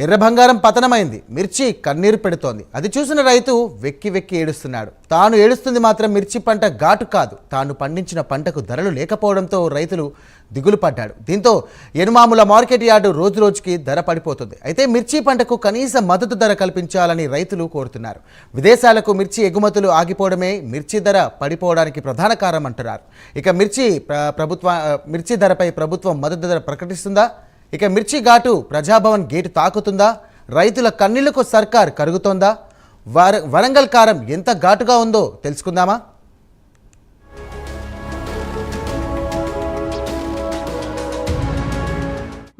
ఎర్ర బంగారం పతనమైంది. మిర్చి కన్నీరు పెడుతోంది. అది చూసిన రైతు వెక్కి వెక్కి ఏడుస్తున్నాడు. తాను ఏడుస్తుంది మాత్రం మిర్చి పంట ఘాటు కాదు, తాను పండించిన పంటకు ధరలు లేకపోవడంతో రైతులు దిగులు పడ్డాడు. దీంతో ఎనుమాముల మార్కెట్ యార్డు రోజు రోజుకి ధర పడిపోతుంది. అయితే మిర్చి పంటకు కనీస మద్దతు ధర కల్పించాలని రైతులు కోరుతున్నారు. విదేశాలకు మిర్చి ఎగుమతులు ఆగిపోవడమే మిర్చి ధర పడిపోవడానికి ప్రధాన కారణం అంటున్నారు. ఇక మిర్చి ధరపై ప్రభుత్వం మద్దతు ధర ప్రకటిస్తుందా? ఇక మిర్చి ఘాటు ప్రజాభవన్ గేటు తాకుతుందా? రైతుల కన్నీళ్లకు సర్కార్ కరుగుతోందా? వరంగల్ కారం ఎంత ఘాటుగా ఉందో తెలుసుకుందామా?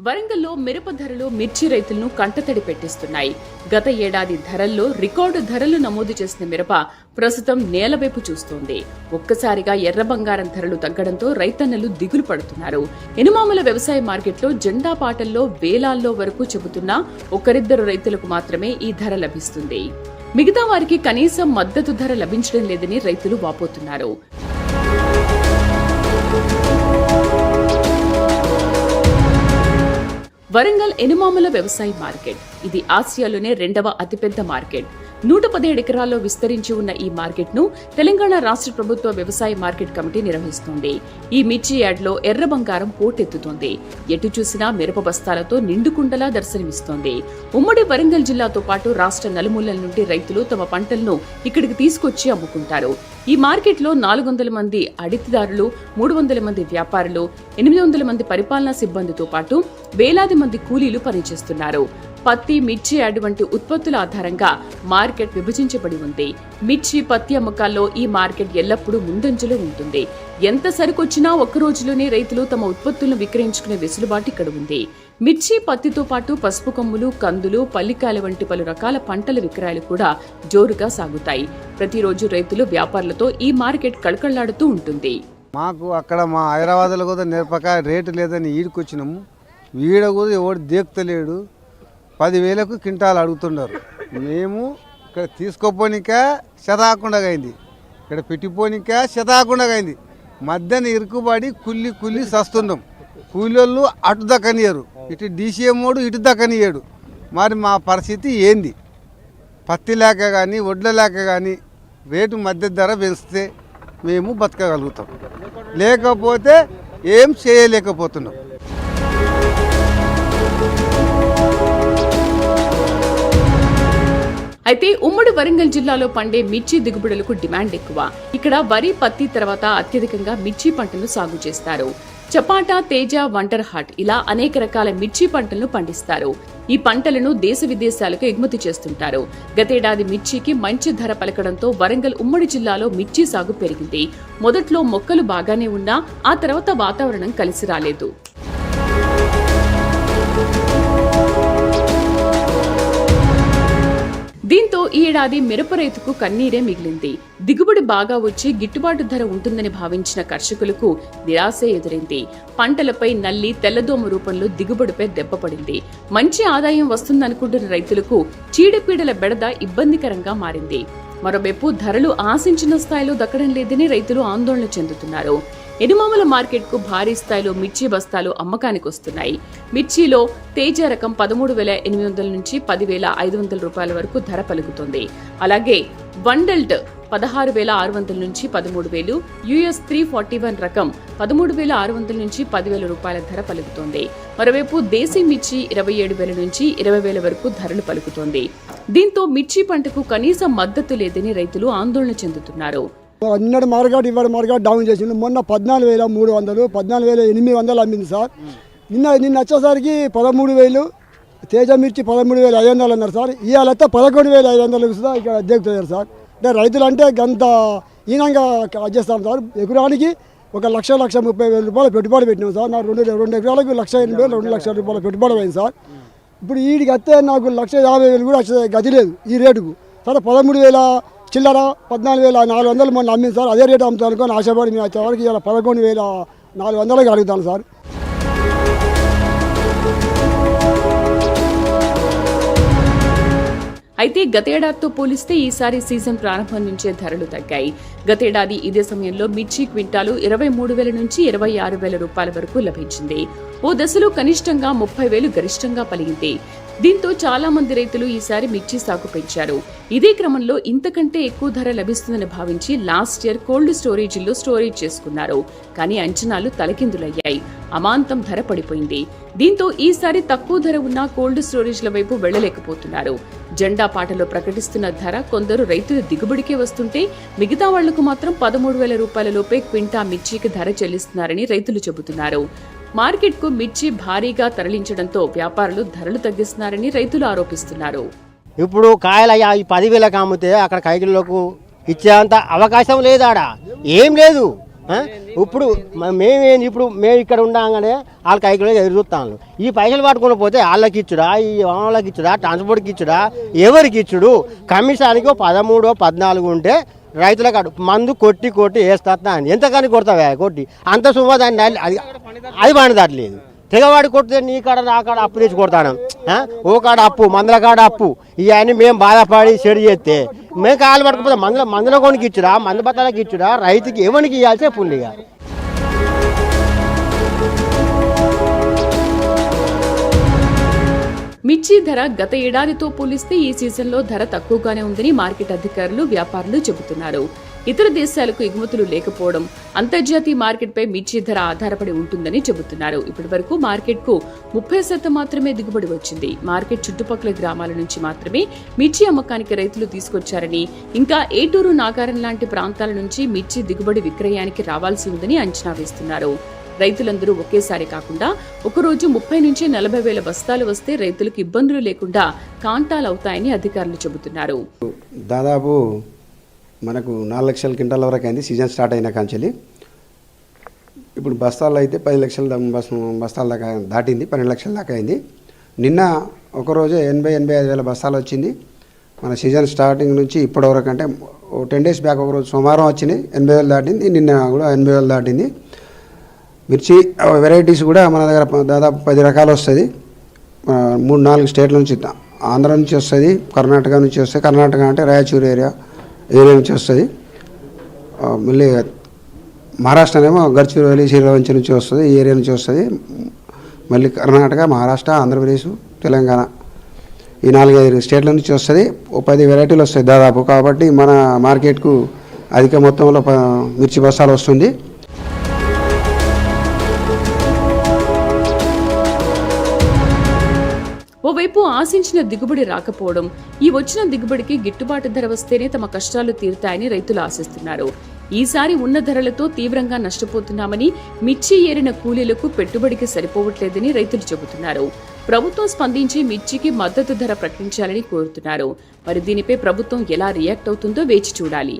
వరంగల్లో మిరప ధరలు మిర్చి రైతులను కంటతడి పెట్టిస్తున్నాయి. గత ఏడాది ధరల్లో రికార్డు ధరలు నమోదు చేసిన మిరప ప్రస్తుతం నేలవైపు చూస్తోంది. ఒక్కసారిగా ఎర్ర బంగారం ధరలు తగ్గడంతో రైతన్నలు దిగులు పడుతున్నారు. ఎనుమాముల వ్యవసాయ మార్కెట్లో జెండా పాటల్లో వేలాల్లో వరకు చెబుతున్నా ఒకరిద్దరు రైతులకు మాత్రమే ఈ ధర లభిస్తుంది. మిగతా వారికి కనీసం మద్దతు ధర లభించడం లేదని రైతులు వాపోతున్నారు. వరంగల్ ఎనుమాముల వ్యవసాయ మార్కెట్ ఇది ఆసియాలోనే రెండవ అతిపెద్ద మార్కెట్. 117 ఎకరాల్లో విస్తరించి ఉన్న ఈ మార్కెట్ ను తెలంగాణ రాష్ట్ర ప్రభుత్వ వ్యవసాయ మార్కెట్ కమిటీ నిర్వహిస్తోంది. ఈ మిర్చి యార్డ్లో ఎర్ర బంగారం పోటెత్తుతోంది. ఎటు చూసినా మిరప బస్తాలతో నిండుకుండలా దర్శనమిస్తోంది. ఉమ్మడి వరంగల్ జిల్లాతో పాటు రాష్ట్ర నలుమూలల నుండి రైతులు తమ పంటలను ఇక్కడికి తీసుకొచ్చి అమ్ముకుంటారు. ఈ మార్కెట్లో 400 మంది అడితిదారులు, 300 మంది వ్యాపారులు, 800 మంది పరిపాలనా సిబ్బందితో పాటు వేలాది మంది కూలీలు పనిచేస్తున్నారు. పత్తి, మిర్చి యార్డ్ వంటి ఉత్పత్తుల ఆధారంగా మార్కెట్ విభజించబడి ఉంది. మిర్చి, పత్తి అమ్మకాల్లో ఈ మార్కెట్ ఎల్లప్పుడూ ముందంజలో ఉంటుంది. ఎంత సరుకొచ్చినా ఒక్క రోజులోనే రైతులు తమ ఉత్పత్తులను విక్రయించుకునే వెసులుబాటు ఇక్కడ ఉంది. మిర్చి, పత్తితో పాటు పసుపు కొమ్ములు, కందులు, పల్లికాయల వంటి పలు రకాల పంటల విక్రయాలు కూడా జోరుగా సాగుతాయి. ప్రతిరోజు రైతులు, వ్యాపారులతో ఈ మార్కెట్ కళకళలాడుతూ ఉంటుంది. మాకు అక్కడ మా హైదరాబాద్లో కూడా మిరపకాయ రేటు లేదని ఈడుకొచ్చినాము. ఈడ కూడా ఎవడు దేకుతలేడు. 10,000కు క్వింటాలు అడుగుతున్నారు. మేము ఇక్కడ తీసుకోపోనిక శతాకుండా అయింది, ఇక్కడ పెట్టిపోనిక శతాకుండా అయింది. మధ్యాహ్నం ఇరుకుబడి కుల్లి సస్తున్నాం. కూలీళ్ళు అటు దక్కనియరు, ఇటు డీసీఎమ్మోడు ఇటు దక్కనియడు. మరి మా పరిస్థితి ఏంది? పత్తి లేక కానీ వడ్ల లేక కానీ రేటు మధ్య ధర పెంచితే మేము బతకగలుగుతాం, లేకపోతే ఏం చేయలేకపోతున్నాం. అయితే ఉమ్మడి వరంగల్ జిల్లాలో పండే మిర్చి దిగుబడులకు డిమాండ్ ఎక్కువ. ఇక్కడ వరి, పత్తి తర్వాత అత్యధికంగా మిర్చి పంటను సాగు చేస్తారు. చపాటా, తేజ, వంటర్ హార్ట్ ఇలా అనేక రకాల మిర్చి పంటలను పండిస్తారు. ఈ పంటలను దేశ విదేశాలకు ఎగుమతి చేస్తుంటారు. గతేడాది మిర్చికి మంచి ధర పలకడంతో వరంగల్ ఉమ్మడి జిల్లాలో మిర్చి సాగు పెరిగింది. మొదట్లో మొక్కలు బాగానే ఉన్నా ఆ తర్వాత వాతావరణం కలిసి రాలేదు. దీంతో ఈ ఏడాది మిరప రైతుకు కన్నీరే మిగిలింది. దిగుబడి బాగా వచ్చి గిట్టుబాటు ధర ఉంటుందని భావించిన కర్షకులకు నిరాశే ఎదురైంది. పంటలపై నల్లి, తెల్లదోమ రూపంలో దిగుబడిపై దెబ్బపడింది. మంచి ఆదాయం వస్తుందనుకుంటున్న రైతులకు చీడపీడల బెడద ఇబ్బందికరంగా మారింది. మరోవైపు ధరలు ఆశించిన స్థాయిలో దక్కడం లేదని రైతులు ఆందోళన చెందుతున్నారు. ఎనుమాముల మార్కెట్ కు భారీ స్థాయిలో మిర్చి బస్తాలు అమ్మకానికి వస్తున్నాయి. మిర్చిలో తేజ రకం 13,800 నుంచి 10,500 రూపాయల వరకు ధర పలుకుతుంది. అలాగే వండల్ట్ 16,600 నుంచి 13,000, US 341 రకం 13,600 నుంచి 10,000 రూపాయల ధర పలుకుతోంది. మరోవైపు దేశీ మిర్చి 27,000 నుంచి 20,000 వరకు ధరలు పలుకుతోంది. దీంతో మిర్చి పంటకు కనీస మద్దతు లేదని రైతులు ఆందోళన చెందుతున్నారు. నిన్నటి మార్కెట్ ఇవాళ మార్కెట్ డౌన్ చేసింది. మొన్న 14,300, 14,800 అమ్మింది సార్. నిన్న వచ్చేసరికి 13,000, తేజ మిర్చి 13,500 అన్నారు సార్. ఇవాళ 11,500 కూడా ఇక్కడ దిగుతున్నారు సార్. అంటే రైతులు అంటే గంత ఈనంగా చేస్తాం సార్. ఎకరానికి 1,30,000 రూపాయలు పెట్టుబడి పెట్టినాం సార్. నాకు 2 ఎకరాలకు 1,80,000, 2 లక్షల రూపాయల పెట్టుబడి అయింది సార్. ఇప్పుడు వీడికి వస్తే నాకు 1,50,000 కూడా వచ్చే గతి లేదు ఈ రేటుకు సార్. 13,000 చిల్లర 14,400 మొన్న అమ్మింది సార్. అదే రేటు అమ్ముతాను అనుకోని ఆశపడి మేము వచ్చేవరకు ఇలా 11,400కి అడుగుతాను సార్. అయితే గతేడాదితో పోలిస్తే ఈసారి సీజన్ ప్రారంభం నుంచే ధరలు తగ్గాయి. గతేడాది ఇదే సమయంలో మిర్చి క్వింటాలు 23,000 నుంచి 26,000 రూపాయల వరకు లభించింది. ఓ దశలో కనిష్టంగా 30,000 గరిష్టంగా పలిగింది. దీంతో చాలా మంది రైతులు ఈసారి మిర్చి సాగు పెంచారు. ఇదే క్రమంలో ఇంతకంటే ఎక్కువ ధర లభిస్తుందని భావించి లాస్ట్ ఇయర్ కోల్డ్ స్టోరేజీల్లో స్టోరేజ్ చేసుకున్నారు. కానీ అంచనాలు తలకిందులయ్యాయి. అమాంతం ధర పడిపోయింది. దీంతో ఈసారి తక్కువ ధర ఉన్న కోల్డ్ స్టోరేజ్ల వైపు వెళ్లలేకపోతున్నారు. జెండా పాటలో ప్రకటిస్తున్న ధర కొందరు రైతుల దిగుబడికే వస్తుంటే మిగతా వాళ్లకు మాత్రం 13,000 రూపాయల లోపే క్వింటా మిర్చికి ధర చెల్లిస్తున్నారని రైతులు చెబుతున్నారు. మార్కెట్కు మిర్చి భారీగా తరలించడంతో వ్యాపారులు ధరలు తగ్గిస్తున్నారని రైతులు ఆరోపిస్తున్నారు. ఇప్పుడు కాయలు 10,000కి అమ్మితే అక్కడ కైకిలోకి ఇచ్చేంత అవకాశం లేదు, ఆడ ఏం లేదు. ఇప్పుడు మేము ఇక్కడ ఉండగానే వాళ్ళ కైకిలో ఎదురు చూస్తాను. ఈ పైసలు పట్టుకుని పోతే వాళ్ళకి ఇచ్చుడా, ఈ వాళ్ళకి ఇచ్చుడా, ట్రాన్స్పోర్ట్కి ఇచ్చుడా, ఎవరికి ఇచ్చుడు? కమిషన్కి 13, 14 ఉంటే రైతులకు మందు కొట్టి వేస్తా ఎంతకని కొడతావా కొట్టి అంత సుమా దాన్ని అది పండదట్లేదు. తెగవాడి కొడితే నీ కాడ నా కాడ అప్పు తెచ్చి కొడతాను. ఓ కాడ అప్పు, మందుల కాడ అప్పు, ఇవన్నీ మేము బాధపడి చెడు చేస్తే మేము కాలు పట్టుకుపోతే మందుల కొనికి ఇచ్చుడా, మందు బత్తాలకి ఇచ్చుడా, రైతుకి ఎవరికి ఇవ్వాల్సే పుల్లిగా. మిర్చి ధర గత ఏడాదితో పోలిస్తే ఈ సీజన్లో ధర తక్కువగానే ఉందని మార్కెట్ అధికారులు, వ్యాపారులు చెబుతున్నారు. ఇతర దేశాలకు ఎగుమతులు లేకపోవడం, అంతర్జాతీయ మార్కెట్పై మిర్చి ధర ఆధారపడి ఉంటుందని చెబుతున్నారు. ఇప్పటి వరకు మార్కెట్కు 30% మాత్రమే దిగుబడి వచ్చింది. మార్కెట్ చుట్టుపక్కల గ్రామాల నుంచి మాత్రమే మిర్చి అమ్మకానికి రైతులు తీసుకొచ్చారని, ఇంకా ఏటూరు, నాగారం లాంటి ప్రాంతాల నుంచి మిర్చి దిగుబడి విక్రయానికి రావాల్సి ఉందని అంచనా వేస్తున్నారు. రైతులందరూ ఒకేసారి కాకుండా ఒకరోజు 30 నుంచి 40,000 బస్తాలు వస్తే రైతులకు ఇబ్బందులు లేకుండా కాంటాలవుతాయని అధికారులు చెబుతున్నారు. దాదాపు మనకు 4 లక్షల క్వింటాల వరకు అయింది సీజన్ స్టార్ట్ అయిన కాంచెలి. ఇప్పుడు బస్తాలు అయితే 10 లక్షల బస్తాల దాకా దాటింది, 12 లక్షల దాకా అయింది. నిన్న ఒకరోజు 80,000-85,000 బస్తాలు వచ్చింది. మన సీజన్ స్టార్టింగ్ నుంచి ఇప్పటి వరకు అంటే 10 డేస్ బ్యాక్ ఒకరోజు సోమవారం వచ్చినాయి, 80,000 దాటింది. నిన్న కూడా 80,000 దాటింది. మిర్చి వెరైటీస్ కూడా మన దగ్గర దాదాపు 10 రకాలు వస్తుంది. 3-4 స్టేట్ల నుంచి, ఆంధ్ర నుంచి వస్తుంది, కర్ణాటక నుంచి వస్తుంది. కర్ణాటక అంటే రాయచూరు ఏరియా నుంచి వస్తుంది. మళ్ళీ మహారాష్ట్రనేమో గడ్చిరోలి, శ్రీవంచి నుంచి వస్తుంది, ఈ ఏరియా నుంచి వస్తుంది. మళ్ళీ కర్ణాటక, మహారాష్ట్ర, ఆంధ్రప్రదేశ్, తెలంగాణ ఈ 4-5 స్టేట్ల నుంచి వస్తుంది. 10 వెరైటీలు వస్తాయి దాదాపు. కాబట్టి మన మార్కెట్కు అధిక మొత్తంలో మిర్చి బస్తాలు వస్తుంది. ఓవైపు ఆశించిన దిగుబడి రాకపోవడం, ఈ వచ్చిన దిగుబడికి గిట్టుబాటు ధర వస్తేనే తమ కష్టాలు తీరుతాయని రైతులు ఆశిస్తున్నారు. ఈసారి ఉన్న ధరలతో తీవ్రంగా నష్టపోతున్నామని, మిర్చి ఏరిన కూలీలకు పెట్టుబడికి సరిపోవట్లేదని రైతులు చెబుతున్నారు. ప్రభుత్వం స్పందించి మిర్చికి మద్దతు ధర ప్రకటించాలని కోరుతున్నారు. మరి దీనిపై ప్రభుత్వం ఎలా రియాక్ట్ అవుతుందో వేచి చూడాలి.